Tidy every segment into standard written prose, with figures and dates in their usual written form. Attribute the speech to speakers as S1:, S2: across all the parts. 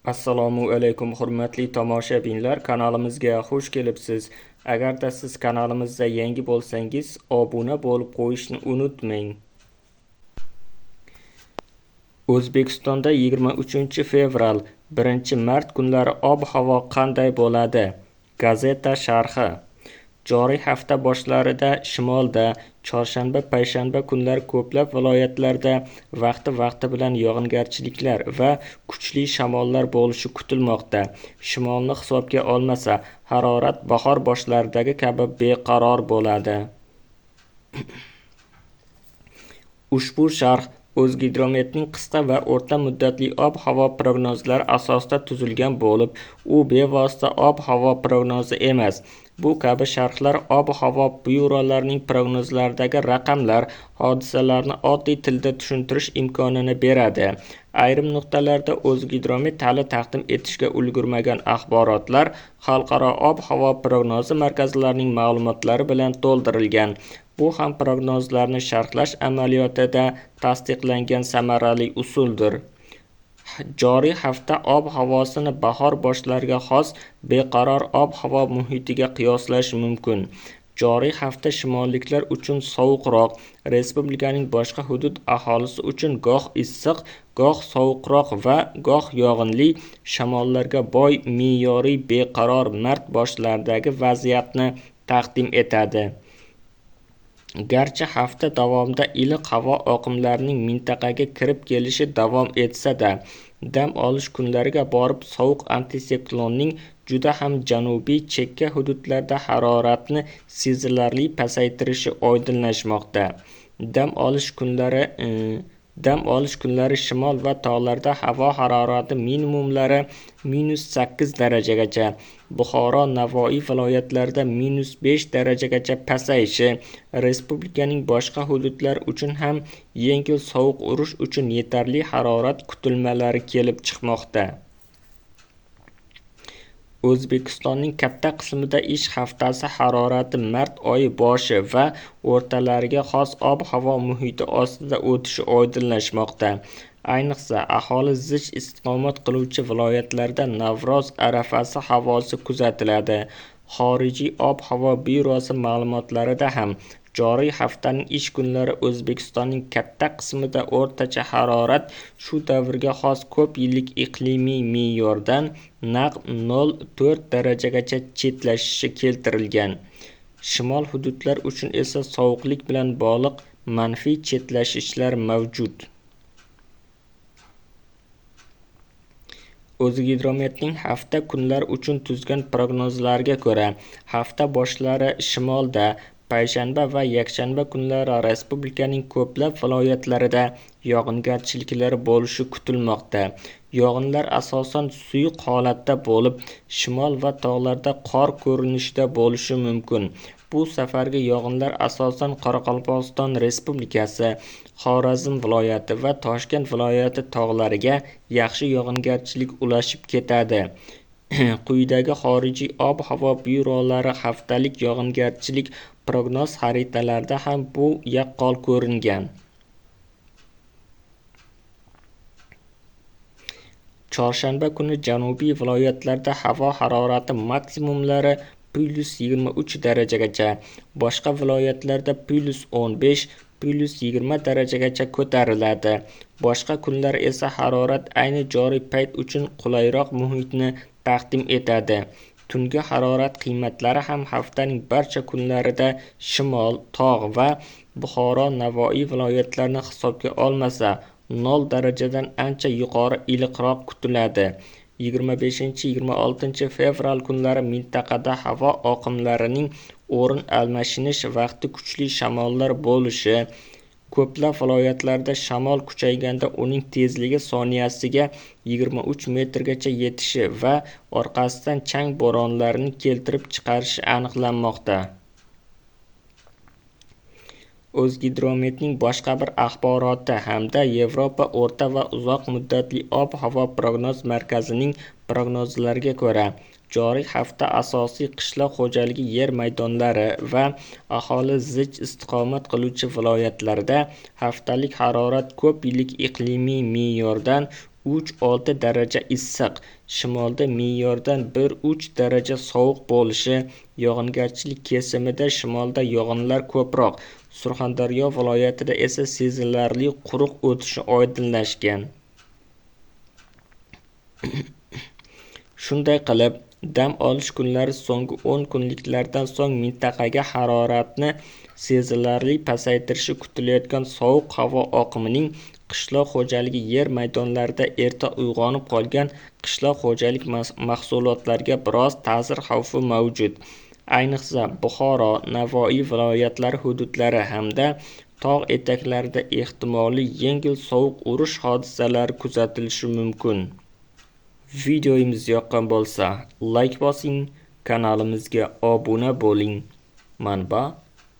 S1: Assalomu alaykum hurmatli tomoshabinlar, kanalimizga xush kelibsiz. Agarda siz kanalimizda yangi bo'lsangiz, obuna bo'lib qo'yishni unutmang. O'zbekistonda 23-fevral, 1-mart kunlari ob-havo qanday bo'ladi? Gazeta sharhi. Joriy hafta boshlarida shimolda, chorshanba, payshanba kunlari ko'plab viloyatlarda vaqti bilan yog'ingarchiliklar va kuchli shamollar bo'lishi kutilmoqda. Shimolni hisobga olmasa, harorat bahor boshlaridagi kabi beqaror bo'ladi. Ushbu sharh O'zgidrometning qisqa va o'rta muddatli ob-havo prognozlari asosida tuzilgan bo'lib, u bevosita ob-havo prognozi emas. Bu kabi sharhlar ob-havo byurolarining prognozlaridagi raqamlar, hodisalarni oddiy tilda tushuntirish imkonini beradi. Ayrim nuqtalarda O'zgidromet hali taqdim etishga ulgurmagan axborotlar xalqaro ob-havo prognozi markazlarining ma'lumotlari bilan to'ldirilgan. Bu ham prognozlarni sharhlash amaliyotida tasdiqlangan samarali usuldir. Joriy hafta ob-havosini bahor boshlariga xos beqaror ob-havo muhitiga qiyoslash mumkin. Joriy hafta shimolliklar uchun sovuqroq, respublikaning boshqa hudud aholisi uchun goh issiq, goh sovuqroq va goh yog'inli shamollarga boy me'yoriy beqaror mart boshlaridagi vaziyatni taqdim etadi. Garchi hafta davomida iliq havo oqimlarining mintaqaga kirib kelishi davom etsa-da, dam olish kunlariga borib sovuq antisiklonning juda ham janubiy chekka hududlarda haroratni sezilarli pasaytirishi oydinlashmoqda. Dam olish kunlari shimol va tog'larda havo harorati minimumlari -8 darajagacha, Buxoro, Navoiy viloyatlarida -5 darajagacha pasayishi, respublikaning boshqa hududlari uchun ham yengil sovuq urish uchun yetarli harorat kutilmalari kelib chiqmoqda. O'zbekistonning katta qismida ish haftasi harorati mart oyi boshi va o'rtalariga xos ob-havo muhiti ostida o'tishi oydinlashmoqda. Ayniqsa, aholi zich istiqomat qiluvchi viloyatlarda Navro'z arafasi havosi kuzatiladi. Xorijiy ob-havo byurosi ma'lumotlarida ham joriy haftaning ish kunlari O'zbekistonning katta qismida o'rtacha harorat shu davrga xos ko'p yillik iqlimiy me'yordan naq 0,4 darajagacha chetlashishi keltirilgan. Shimol hududlar uchun esa sovuqlik bilan bog'liq manfiy chetlashishlar mavjud. O'zgidrometning hafta kunlari uchun tuzgan prognozlariga ko'ra, hafta boshlari shimolda, payshanba va yakshanba kunlari respublikaning ko'plab viloyatlarida yog'ingarchiliklar bo'lishi kutilmoqda. Yog'inlar asosan suyuq holatda bo'lib, shimol va tog'larda qor ko'rinishida bo'lishi mumkin. Bu safargi yog'inlar asosan Qoraqalpog'iston Respublikasi, Xorazm viloyati va Toshkent viloyati tog'lariga yaxshi yog'ingarchilik ulashib ketadi. Quyidagi xorijiy ob-havo byurolari haftalik yog'ingarchilik prognoz xaritalarida ham bu yaqqol ko'ringan. Chorshanba kuni janubiy viloyatlarda havo harorati maksimumlari +23 darajagacha, boshqa viloyatlarda +15, +20 darajagacha ko'tariladi. Boshqa kunlar esa harorat ayni joriy payt uchun qulayroq muhitni taqdim etadi. Tungi harorat qiymatlari ham haftaning barcha kunlarida shimol, tog' va Buxoro, Navoiy viloyatlarini hisobga olmasa, 0 darajadan ancha yuqori iliqroq kutiladi. 25-26 fevral kunlari mintaqada havo oqimlarining o'rin almashinish vaqti kuchli shamollar bo'lishi, ko'plab viloyatlarda shamol kuchayganda uning tezligi soniyasiga 23 metrgacha yetishi va orqasidan chang bo'ronlarini keltirib chiqarishi aniqlanmoqda. O'zgidrometning boshqa bir axboroti hamda Yevropa o'rta va uzoq muddatli ob-havo prognoz markazining prognozlariga ko'ra, joriy hafta asosiy qishloq xo'jaligi yer maydonlari va aholi zich istiqomat qiluvchi viloyatlarda haftalik harorat ko'p yillik iqlimiy me'yordan 3-6 daraja issiq, shimolda me'yordan 1-3 daraja sovuq bo'lishi, yog'ingarchilik kesimida shimolda yog'inlar ko'proq, Surxondaryo viloyatida esa sezilarli quruq o'tishi oydinlashgan. Shunday qilib, dam olish kunlari so'nggi 10 kunliklardan so'ng mintaqaga haroratni sezilarli pasaytirishi kutilayotgan sovuq havo oqimining qishloq xo'jaligi yer maydonlarida erta uyg'onib qolgan qishloq xo'jalik mahsulotlariga biroz ta'sir xavfi mavjud. Ayniqsa Buxoro, Navoiy viloyatlari hududlari hamda tog' etaklarida ehtimoliy yengil sovuq urish hodisalari kuzatilishi mumkin. Videomiz yoqqan bo'lsa, like bosing, kanalimizga obuna bo'ling. Manba: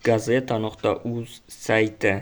S1: gazeta.uz sayti.